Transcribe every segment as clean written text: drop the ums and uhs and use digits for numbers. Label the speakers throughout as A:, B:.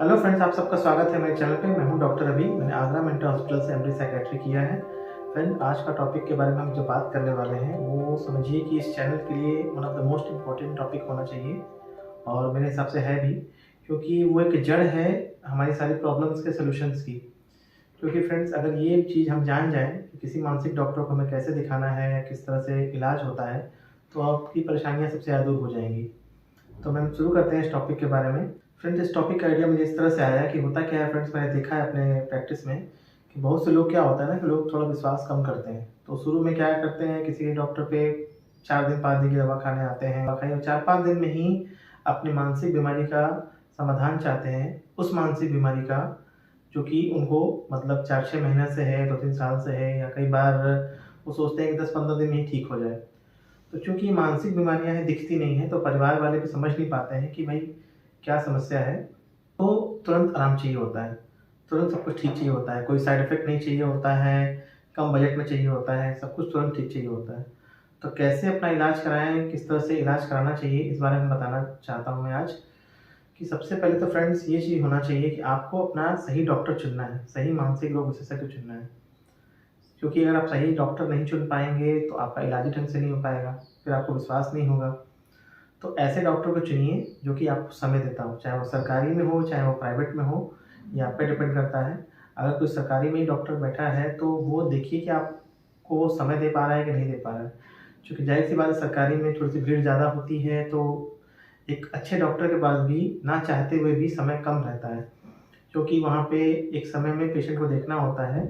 A: Hello friends, आप सबका स्वागत है मेरे चैनल पे। मैं हूं डॉक्टर अभी। मैंने आगरा मेंटल हॉस्पिटल से एमडी साइकेट्री किया है। फ्रेंड, आज का टॉपिक के बारे में हम जो बात करने वाले हैं वो समझिए कि इस चैनल के लिए one of the most important topic होना चाहिए और मेरे हिसाब से है भी, क्योंकि वो एक जड़ है हमारी सारी प्रॉब्लम्स के सोल्यूशंस की। क्योंकि फ्रेंड्स, अगर ये चीज़ हम जान जाएँ कि किसी मानसिक डॉक्टर को हमें कैसे दिखाना है या किस तरह से इलाज होता है, तो आपकी परेशानियाँ सबसे ज़्यादा दूर हो जाएँगी। तो मैम शुरू करते हैं इस टॉपिक के बारे में। फ्रेंड्स, इस टॉपिक का आइडिया मुझे इस तरह से आया कि होता क्या है फ्रेंड्स, मैंने देखा है अपने प्रैक्टिस में कि बहुत से लोग क्या होता है ना कि लोग थोड़ा विश्वास कम करते हैं। तो शुरू में क्या करते हैं, किसी डॉक्टर पे 4 दिन 5 दिन की दवा खाने आते हैं, दवा खाई और 4-5 दिन में ही अपनी मानसिक बीमारी का समाधान चाहते हैं। उस मानसिक बीमारी का जो कि उनको मतलब 4-6 महीने से है, 2-3 साल से है, या कई बार वो सोचते हैं कि 10-15 दिन में ही ठीक हो जाए। तो चूँकि मानसिक बीमारियाँ हैं, दिखती नहीं हैं, तो परिवार वाले भी समझ नहीं पाते हैं कि भाई क्या समस्या है। तो तुरंत आराम चाहिए होता है, तुरंत सब कुछ ठीक चाहिए होता है, कोई साइड इफ़ेक्ट नहीं चाहिए होता है, कम बजट में चाहिए होता है, सब कुछ तुरंत ठीक चाहिए होता है। तो कैसे अपना इलाज कराएँ, किस तरह से इलाज कराना चाहिए, इस बारे में बताना चाहता हूँ मैं आज। कि सबसे पहले तो फ्रेंड्स ये चीज़ होना चाहिए कि आपको अपना सही डॉक्टर चुनना है, सही मानसिक रोग विशेषज्ञ चुनना है। क्योंकि अगर आप सही डॉक्टर नहीं चुन पाएँगे, तो आपका इलाज ही ढंग से नहीं हो पाएगा, फिर आपको विश्वास नहीं होगा। तो ऐसे डॉक्टर को चुनिए जो कि आपको समय देता हो, चाहे वो सरकारी में हो, चाहे वो प्राइवेट में हो, ये आप पे डिपेंड करता है। अगर कोई सरकारी में ही डॉक्टर बैठा है, तो वो देखिए कि आपको समय दे पा रहा है कि नहीं दे पा रहा है। क्योंकि ज़ाहिर-सी बात है, सरकारी में थोड़ी-सी भीड़ ज़्यादा होती है, तो एक अच्छे डॉक्टर के पास भी ना चाहते हुए भी समय कम रहता है। क्योंकि वहाँ पे एक समय में पेशेंट को देखना होता है,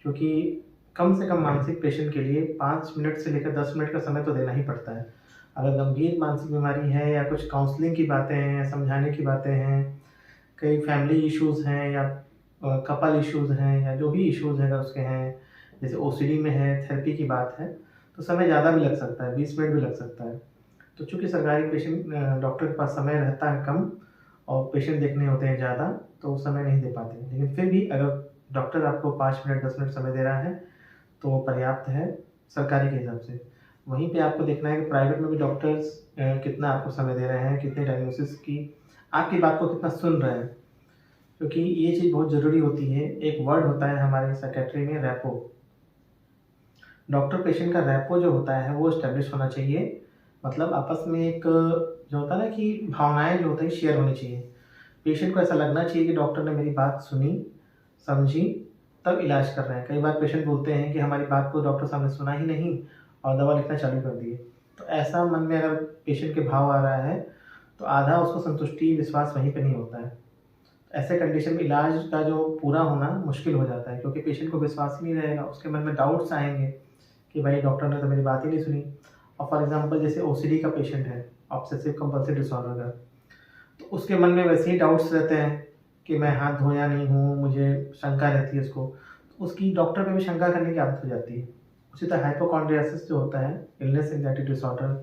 A: क्योंकि कम से कम मानसिक पेशेंट के लिए 5 मिनट से लेकर 10 मिनट का समय तो देना ही पड़ता है। अगर गंभीर मानसिक बीमारी है या कुछ काउंसलिंग की बातें हैं या समझाने की बातें हैं, कई फैमिली इश्यूज़ हैं या कपल इश्यूज़ हैं या जो भी इश्यूज़ हैं अगर उसके हैं, जैसे ओसीडी में है, थेरेपी की बात है, तो समय ज़्यादा भी लग सकता है, 20 मिनट भी लग सकता है। तो चूँकि सरकारी डॉक्टर के पास समय रहता है कम और पेशेंट देखने होते हैं ज़्यादा, तो वो समय नहीं दे पाते। लेकिन फिर भी अगर डॉक्टर आपको 5 मिनट 10 मिनट समय दे रहा है, तो वो पर्याप्त है सरकारी के हिसाब से। वहीं पे आपको देखना है कि प्राइवेट में भी डॉक्टर्स कितना आपको समय दे रहे हैं, कितने डायग्नोसिस की आपकी बात को कितना सुन रहे हैं। क्योंकि ये चीज़ बहुत ज़रूरी होती है। एक वर्ड होता है हमारे साइकियाट्री में, रैपो। डॉक्टर पेशेंट का रैपो जो होता है वो एस्टेब्लिश होना चाहिए। मतलब आपस में एक जो होता है ना कि भावनाएँ जो होती हैं शेयर होनी चाहिए। पेशेंट को ऐसा लगना चाहिए कि डॉक्टर ने मेरी बात सुनी, समझी, तब इलाज कर रहे हैं। कई बार पेशेंट बोलते हैं कि हमारी बात को डॉक्टर साहब ने सुना ही नहीं और दवा लिखना चालू कर दिए। तो ऐसा मन में अगर पेशेंट के भाव आ रहा है, तो आधा उसको संतुष्टि, विश्वास वहीं पे नहीं होता है। ऐसे कंडीशन में इलाज का जो पूरा होना मुश्किल हो जाता है, क्योंकि पेशेंट को विश्वास ही नहीं रहेगा, उसके मन में डाउट्स आएँगे कि भाई डॉक्टर ने तो मेरी बात ही नहीं सुनी। और फॉर एग्ज़ाम्पल जैसे ओसीडी का पेशेंट है, ऑब्सेसिव कंपल्सिव डिसऑर्डर का, तो उसके मन में वैसे ही डाउट्स रहते हैं कि मैं हाथ धोया नहीं हूँ, मुझे शंका रहती है उसको। तो उसकी डॉक्टर पे भी शंका करने की आदत हो जाती है। उसी तरह हाइपोकॉन्ड्रियासिस जो होता है, इलनेस एंग्ज़ायटी डिसऑर्डर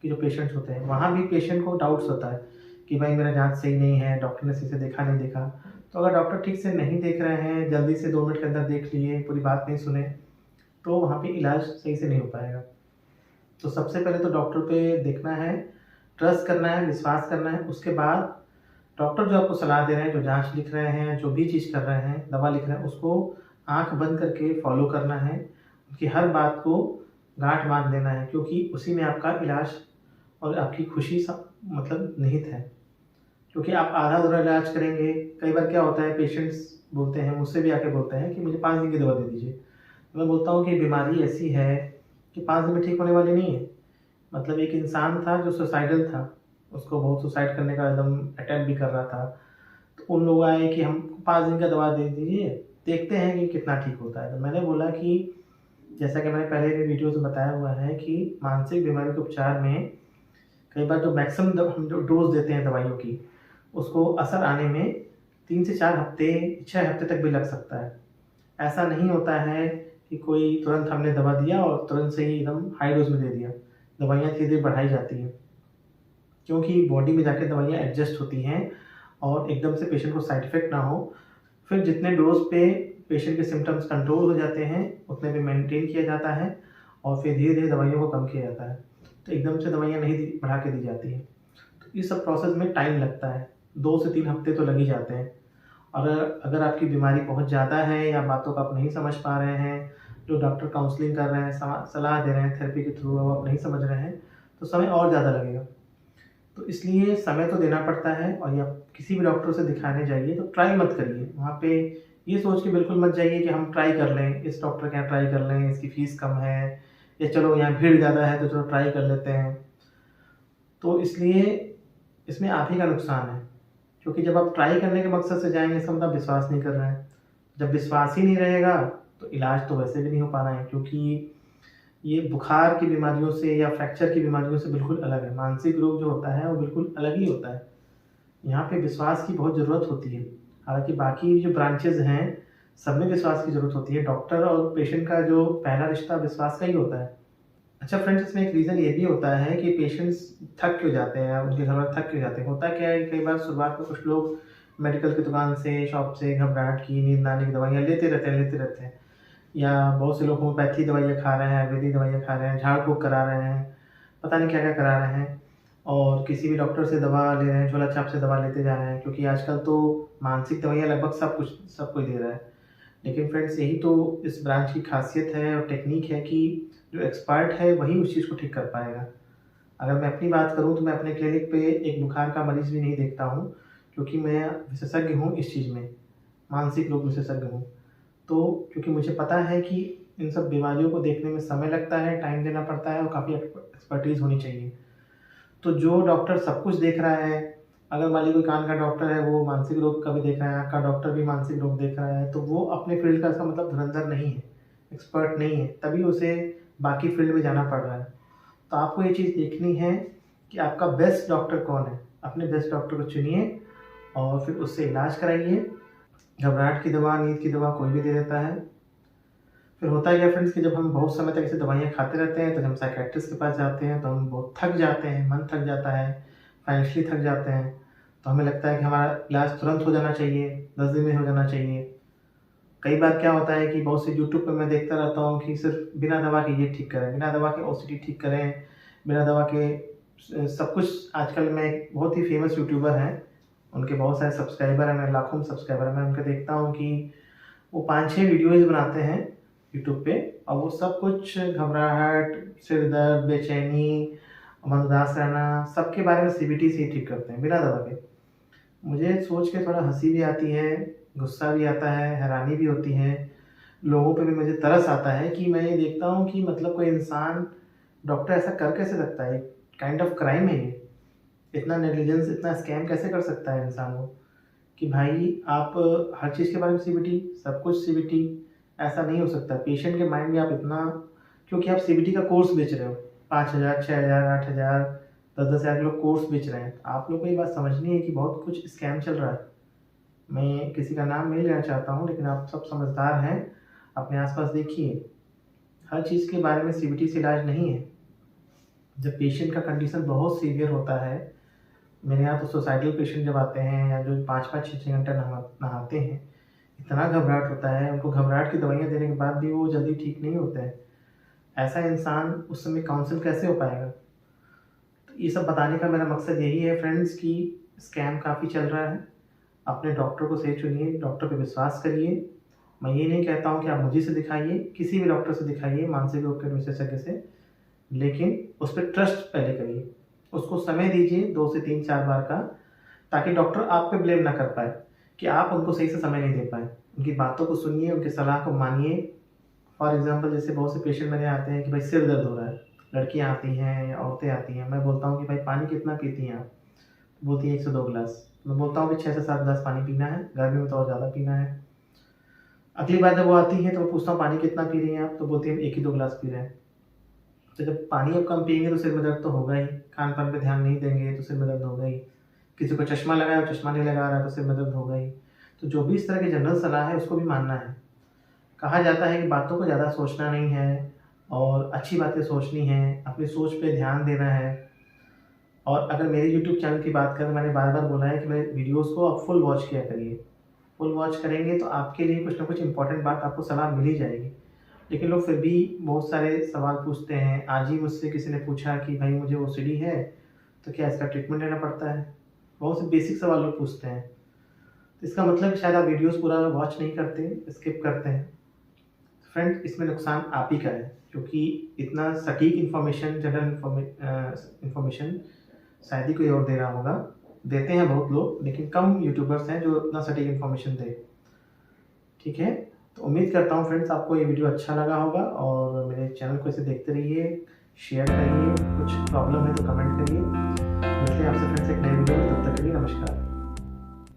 A: के जो पेशेंट्स होते हैं, वहाँ भी पेशेंट को डाउट्स होता है कि भाई मेरा जाँच सही नहीं है, डॉक्टर ने सही से देखा नहीं देखा। तो अगर डॉक्टर ठीक से नहीं देख रहे हैं, जल्दी से 2 मिनट के अंदर देख लिए, पूरी बात नहीं सुने, तो वहाँ पे इलाज सही से नहीं हो पाएगा। तो सबसे पहले तो डॉक्टर पे देखना है, ट्रस्ट करना है, विश्वास करना है। उसके बाद डॉक्टर जो आपको सलाह दे रहे हैं, जो जाँच लिख रहे हैं, जो भी चीज़ कर रहे हैं, दवा लिख रहे हैं, उसको आँख बंद करके फ़ॉलो करना है। उनकी हर बात को गाँठ बाँध लेना है, क्योंकि उसी में आपका इलाज और आपकी खुशी सब मतलब निहित है। क्योंकि आप आधा-अधूरा इलाज करेंगे, कई बार क्या होता है पेशेंट्स बोलते हैं, मुझसे भी आके बोलते हैं कि मुझे 5 दिन की दवा दे दीजिए। तो मैं बोलता हूँ कि बीमारी ऐसी है कि 5 दिन में ठीक होने वाली नहीं है। मतलब एक इंसान था जो सुसाइडल था, उसको बहुत सुसाइड करने का एकदम अटेम्प्ट भी कर रहा था। तो उन लोग आए कि हमको 5 दिन का दवा दे दीजिए, देखते हैं कि कितना ठीक होता है। तो मैंने बोला कि जैसा कि मैंने पहले भी वीडियोज़ में बताया हुआ है कि मानसिक बीमारी के उपचार में कई बार जो मैक्सिमम हम जो डोज़ देते हैं दवाइयों की, उसको असर आने में 3 से 4 हफ़्ते, 6 हफ़्ते तक भी लग सकता है। ऐसा नहीं होता है कि कोई तुरंत हमने दवा दिया और तुरंत से ही एकदम हाई डोज़ में दे दिया। दवाइयाँ धीरे-धीरे बढ़ाई जाती हैं, क्योंकि बॉडी में जाके दवाइयाँ एडजस्ट होती हैं और एकदम से पेशेंट को साइड इफ़ेक्ट ना हो। फिर जितने डोज़ पे पेशेंट के सिम्पटम्स कंट्रोल हो जाते हैं, उतने पे मेंटेन किया जाता है और फिर धीरे-धीरे दवाइयों को कम किया जाता है। तो एकदम से दवाइयाँ नहीं बढ़ा के दी जाती हैं। तो इस सब प्रोसेस में टाइम लगता है, 2 से 3 हफ़्ते तो लग ही जाते हैं। और अगर आपकी बीमारी बहुत ज़्यादा है या बातों को आप नहीं समझ पा रहे हैं, जो डॉक्टर काउंसलिंग कर रहे हैं, सलाह दे रहे हैं थेरेपी के थ्रू, वो आप नहीं समझ रहे हैं, तो समय और ज़्यादा लगेगा। तो इसलिए समय तो देना पड़ता है, और या किसी भी डॉक्टर से दिखाने जाइए तो ट्राई मत करिए। वहाँ पे ये सोच के बिल्कुल मत जाइए कि हम ट्राई कर लें, इस डॉक्टर के यहाँ ट्राई कर लें, इसकी फ़ीस कम है, या चलो यहाँ भीड़ ज़्यादा है तो चलो ट्राई कर लेते हैं। तो इसलिए इसमें आप ही का नुकसान है, क्योंकि जब आप ट्राई करने के मकसद से जाएँगे, इसका मतलब विश्वास नहीं कर रहे हैं। जब विश्वास ही नहीं रहेगा तो इलाज तो वैसे भी नहीं हो पाना है, क्योंकि ये बुखार की बीमारियों से या फ्रैक्चर की बीमारियों से बिल्कुल अलग है। मानसिक रोग जो होता है वो बिल्कुल अलग ही होता है। यहाँ पे विश्वास की बहुत ज़रूरत होती है। हालाँकि बाकी जो ब्रांचेज़ हैं, सब में विश्वास की ज़रूरत होती है। डॉक्टर और पेशेंट का जो पहला रिश्ता विश्वास का ही होता है। अच्छा फ्रेंड्स, इसमें एक रीज़न ये भी होता है कि पेशेंट्स थक क्यों जाते हैं, उनके घर वाले थक क्यों जाते हैं। होता क्या है, कई बार शुरुआत में कुछ लोग मेडिकल की दुकान से, शॉप से घबराहट की, नींद आने की दवाइयाँ लेते रहते हैं। या बहुत से लोग होम्योपैथी दवाइयाँ खा रहे हैं, आयुर्वेदिक दवाइयाँ खा रहे हैं, झाड़-फूँक करा रहे हैं, पता नहीं क्या-क्या करा रहे हैं, और किसी भी डॉक्टर से दवा ले रहे हैं, झोला-छाप से दवा लेते जा रहे हैं, क्योंकि आजकल तो मानसिक दवाइयाँ लगभग सब कोई दे रहा है। लेकिन फ्रेंड्स, यही तो इस ब्रांच की ख़ासियत है और टेक्नीक है कि जो एक्सपर्ट है वही उस चीज़ को ठीक कर पाएगा। अगर मैं अपनी बात करूँ तो मैं अपने क्लिनिक पे एक बुखार का मरीज़ भी नहीं देखता हूँ, क्योंकि मैं विशेषज्ञ हूँ इस चीज़ में, मानसिक रोग विशेषज्ञ हूँ। तो क्योंकि मुझे पता है कि इन सब बीमारियों को देखने में समय लगता है, टाइम देना पड़ता है और काफ़ी एक्सपर्टीज़ होनी चाहिए। तो जो डॉक्टर सब कुछ देख रहा है, अगर मान लीजिए कोई कान का डॉक्टर है, वो मानसिक रोग का भी देख रहा है, आँख का डॉक्टर भी मानसिक रोग देख रहा है, तो वो अपने फ़ील्ड का इसका मतलब धुरंधर नहीं है, एक्सपर्ट नहीं है, तभी उसे बाकी फ़ील्ड में जाना पड़ रहा है। तो आपको ये चीज़ देखनी है कि आपका बेस्ट डॉक्टर कौन है। अपने बेस्ट डॉक्टर को चुनिए और फिर उससे इलाज कराइए। घबराहट की दवा, नींद की दवा कोई भी दे देता है। फिर होता क्या है फ्रेंड्स कि जब हम बहुत समय तक ऐसे दवाइयाँ खाते रहते हैं, तो जब हम साइकियाट्रिस्ट के पास जाते हैं तो हम बहुत थक जाते हैं, मन थक जाता है, फाइनेंशियली थक जाते हैं। तो हमें लगता है कि हमारा इलाज तुरंत हो जाना चाहिए, 10 दिन में हो जाना चाहिए। कई बार क्या होता है कि बहुत से यूट्यूब पे मैं देखता रहता हूँ कि सिर्फ़ बिना दवा के ये ठीक करें, बिना दवा के ओसीडी ठीक करें, बिना दवा के सब कुछ। आजकल मैं एक बहुत ही फ़ेमस यूट्यूबर हैं, उनके बहुत सारे सब्सक्राइबर हैं, मेरे लाखों में सब्सक्राइबर हैं। मैं उनके देखता हूँ कि वो 5-6 वीडियोज़ बनाते हैं यूट्यूब पे, और वो सब कुछ घबराहट, सिर दर्द, बेचैनी, मन उदास रहना, सबके बारे में सीबीटी से ही ठीक करते हैं, बिना दवा के। मुझे सोच के थोड़ा हँसी भी आती है, गुस्सा भी आता है, हैरानी भी होती है। लोगों पे भी मुझे तरस आता है कि मैं ये देखता हूँ कि मतलब कोई इंसान, डॉक्टर ऐसा कर कैसे सकता है? काइंड ऑफ क्राइम है ये। इतना नेग्लिजेंस, इतना स्कैम कैसे कर सकता है इंसान वो? कि भाई आप हर चीज़ के बारे में सीबीटी, सब कुछ सीबीटी, ऐसा नहीं हो सकता। पेशेंट के माइंड में आप इतना, क्योंकि आप सीबीटी का कोर्स बेच रहे हो, 5,000, 6,000, 8,000, 10-10 हज़ार के लोग कोर्स बेच रहे हैं। आप लोग को ये बात समझनी है कि बहुत कुछ स्कैम चल रहा है। मैं किसी का नाम नहीं लेना चाहता हूँ, लेकिन आप सब समझदार हैं, अपने आस-पास देखिए। हर चीज़ के बारे में सीबीटी से इलाज नहीं है। जब पेशेंट का कंडीशन बहुत सीवियर होता है, मेरे यहाँ तो सुसाइडल पेशेंट जब आते हैं, या जो 5-5, 6-6 घंटा नहाते हैं, इतना घबराहट होता है, उनको घबराहट की दवाइयाँ देने के बाद भी वो जल्दी ठीक नहीं होते हैं। ऐसा इंसान उस समय काउंसल कैसे हो पाएगा? तो ये सब बताने का मेरा मकसद यही है फ्रेंड्स कि स्कैम काफ़ी चल रहा है। अपने डॉक्टर को सही चुनिए, डॉक्टर पे विश्वास करिए। मैं ये नहीं कहता हूँ कि आप मुझे से दिखाइए, किसी भी डॉक्टर से दिखाइए, मानसिक रोग के विशेषज्ञ से, लेकिन उस पे ट्रस्ट पहले करिए। उसको समय दीजिए 2 से 3-4 बार का, ताकि डॉक्टर आप पे ब्लेम ना कर पाए कि आप उनको सही से समय नहीं दे पाए। उनकी बातों को सुनिए, उनकी सलाह को मानिए। फॉर एग्ज़ाम्पल, जैसे बहुत से पेशेंट मेरे आते हैं कि भाई सिर दर्द हो रहा है, लड़कियाँ आती हैं या औरतें आती हैं, मैं बोलता हूँ कि भाई पानी कितना पीती हैं आप? बोलती हैं 1 से 2 गिलास। मैं बोलता हूँ कि 6 से 7 गिलास पानी पीना है, गर्मी में तो और ज़्यादा पीना है। अगली बार जब वो आती हैं तो मैं पूछता हूँ पानी कितना पी रही हैं आप? तो बोलती हैं 1 ही 2 गिलास पी रहे हैं। तो जब पानी आप कम पिएँगे तो सिर में दर्द तो होगा ही, खान-पान पे ध्यान नहीं देंगे तो सिर में दर्द होगा ही। किसी को चश्मा लगाया और चश्मा नहीं लगा रहा है तो सिर में दर्द होगा ही। तो जो भी इस तरह की जनरल सलाह है उसको भी मानना है। कहा जाता है कि बातों को ज़्यादा सोचना नहीं है और अच्छी बातें सोचनी हैं, अपनी सोच पे ध्यान देना है। और अगर मेरे यूट्यूब चैनल की बात करें, मैंने बार-बार बोला है कि मेरे वीडियोज़ को आप फुल वॉच किया करिए। फुल वॉच करेंगे तो आपके लिए कुछ ना कुछ इम्पोर्टेंट बात आपको सलाह मिल ही जाएगी। लेकिन लोग फिर भी बहुत सारे सवाल पूछते हैं। आज ही मुझसे किसी ने पूछा कि भाई मुझे ओसीडी है, तो क्या इसका ट्रीटमेंट लेना पड़ता है? बहुत से बेसिक सवाल लोग पूछते हैं। तो इसका मतलब शायद आप वीडियोस पूरा वॉच नहीं करते, स्किप करते हैं। फ्रेंड, इसमें नुकसान आप ही का है, क्योंकि इतना सटीक इन्फॉर्मेशन, जनरल इन्फॉर्मेशन शायद ही कोई और दे रहा होगा। देते हैं बहुत लोग, लेकिन कम यूट्यूबर्स हैं जो इतना सटीक इन्फॉर्मेशन दे। ठीक है, तो उम्मीद करता हूँ फ्रेंड्स आपको ये वीडियो अच्छा लगा होगा, और मेरे चैनल को इसे देखते रहिए, शेयर करिए, कुछ प्रॉब्लम है तो कमेंट करिए। मिलते हैं आपसे फ्रेंड्स एक नए वीडियो में, तब तक के लिए नमस्कार।